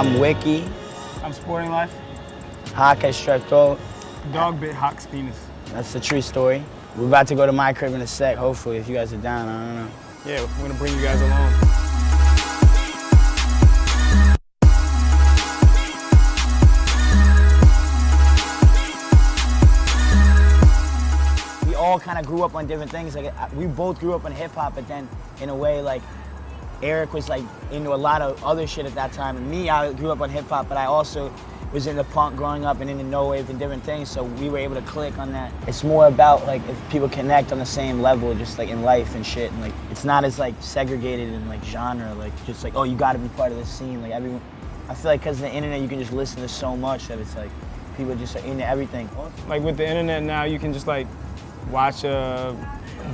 I'm Wiki. I'm Sporting Life. Hawk has strep throat. Dog bit Hawk's penis. That's the true story. We're about to go to my crib in a sec, hopefully, if you guys are down, I don't know. Yeah, we're gonna bring you guys along. We all kind of grew up on different things. Like we both grew up on hip hop, but then in a way, like Eric was like into a lot of other shit at that time. And me, I grew up on hip hop, but I also was into punk growing up and into no wave and different things. So we were able to click on that. It's more about like if people connect on the same level, just like in life and shit. And like it's not as like segregated in like genre, like just like, oh, you got to be part of this scene. Like everyone, I feel like because of the internet, you can just listen to so much that it's like people just are into everything. Like with the internet now, you can just like watch a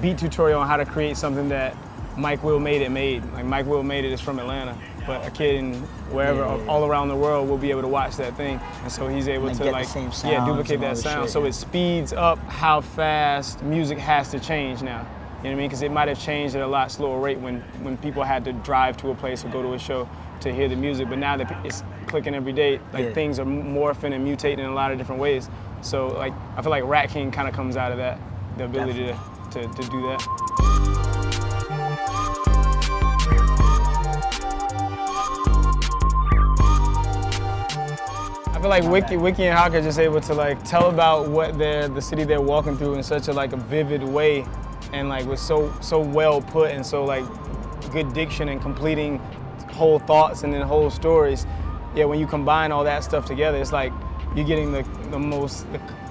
beat tutorial on how to create something that Mike Will Made It made. Like Mike Will Made It is from Atlanta, but a kid in wherever, all around the world will be able to watch that thing. And so he's able to like, duplicate that sound. Shit, so it speeds up how fast music has to change now. You know what I mean? Because it might have changed at a lot slower rate when people had to drive to a place or go to a show to hear the music. But now that it's clicking every day, like things are morphing and mutating in a lot of different ways. So like, I feel like Ratking kind of comes out of that, the ability to do that. I feel like Wiki and Hawk are just able to like tell about what the city they're walking through in such a like a vivid way, and like with so well put and so like good diction and completing whole thoughts and then whole stories. Yeah, when you combine all that stuff together, it's like you're getting the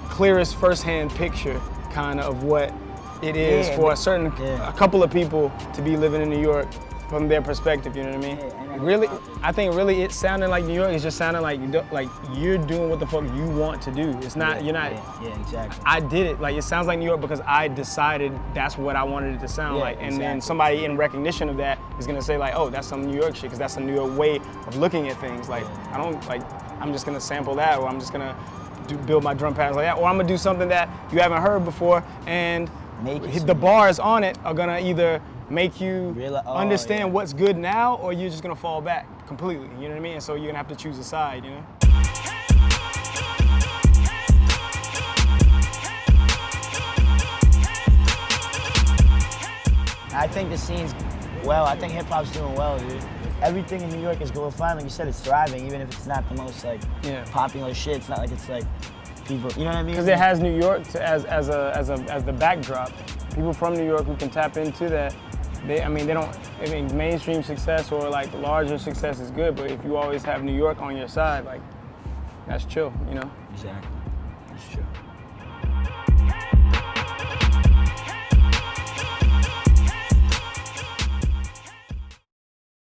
clearest firsthand picture kind of what it is for a couple of people to be living in New York from their perspective, you know what I mean? Really, I think really it sounding like New York is just sounding like you're doing what the fuck you want to do. It's not, you're not. Yeah, exactly. I did it, like it sounds like New York because I decided that's what I wanted it to sound like. And then somebody in recognition of that is gonna say like, oh, that's some New York shit, because that's a New York way of looking at things. Like, I'm just gonna sample that, or I'm just gonna build my drum patterns like that, or I'm gonna do something that you haven't heard before, and the bars on it are gonna either make you understand what's good now, or you're just gonna fall back completely, you know what I mean? And so you're gonna have to choose a side, you know? I think the scene's I think hip hop's doing well, dude. Everything in New York is going fine. Like you said, it's thriving, even if it's not the most like popular shit. It's not like it's like people, you know what I mean? Because it has New York as the backdrop. People from New York who can tap into that. I mean, mainstream success or like larger success is good, but if you always have New York on your side, like, that's chill, you know? Exactly, that's true.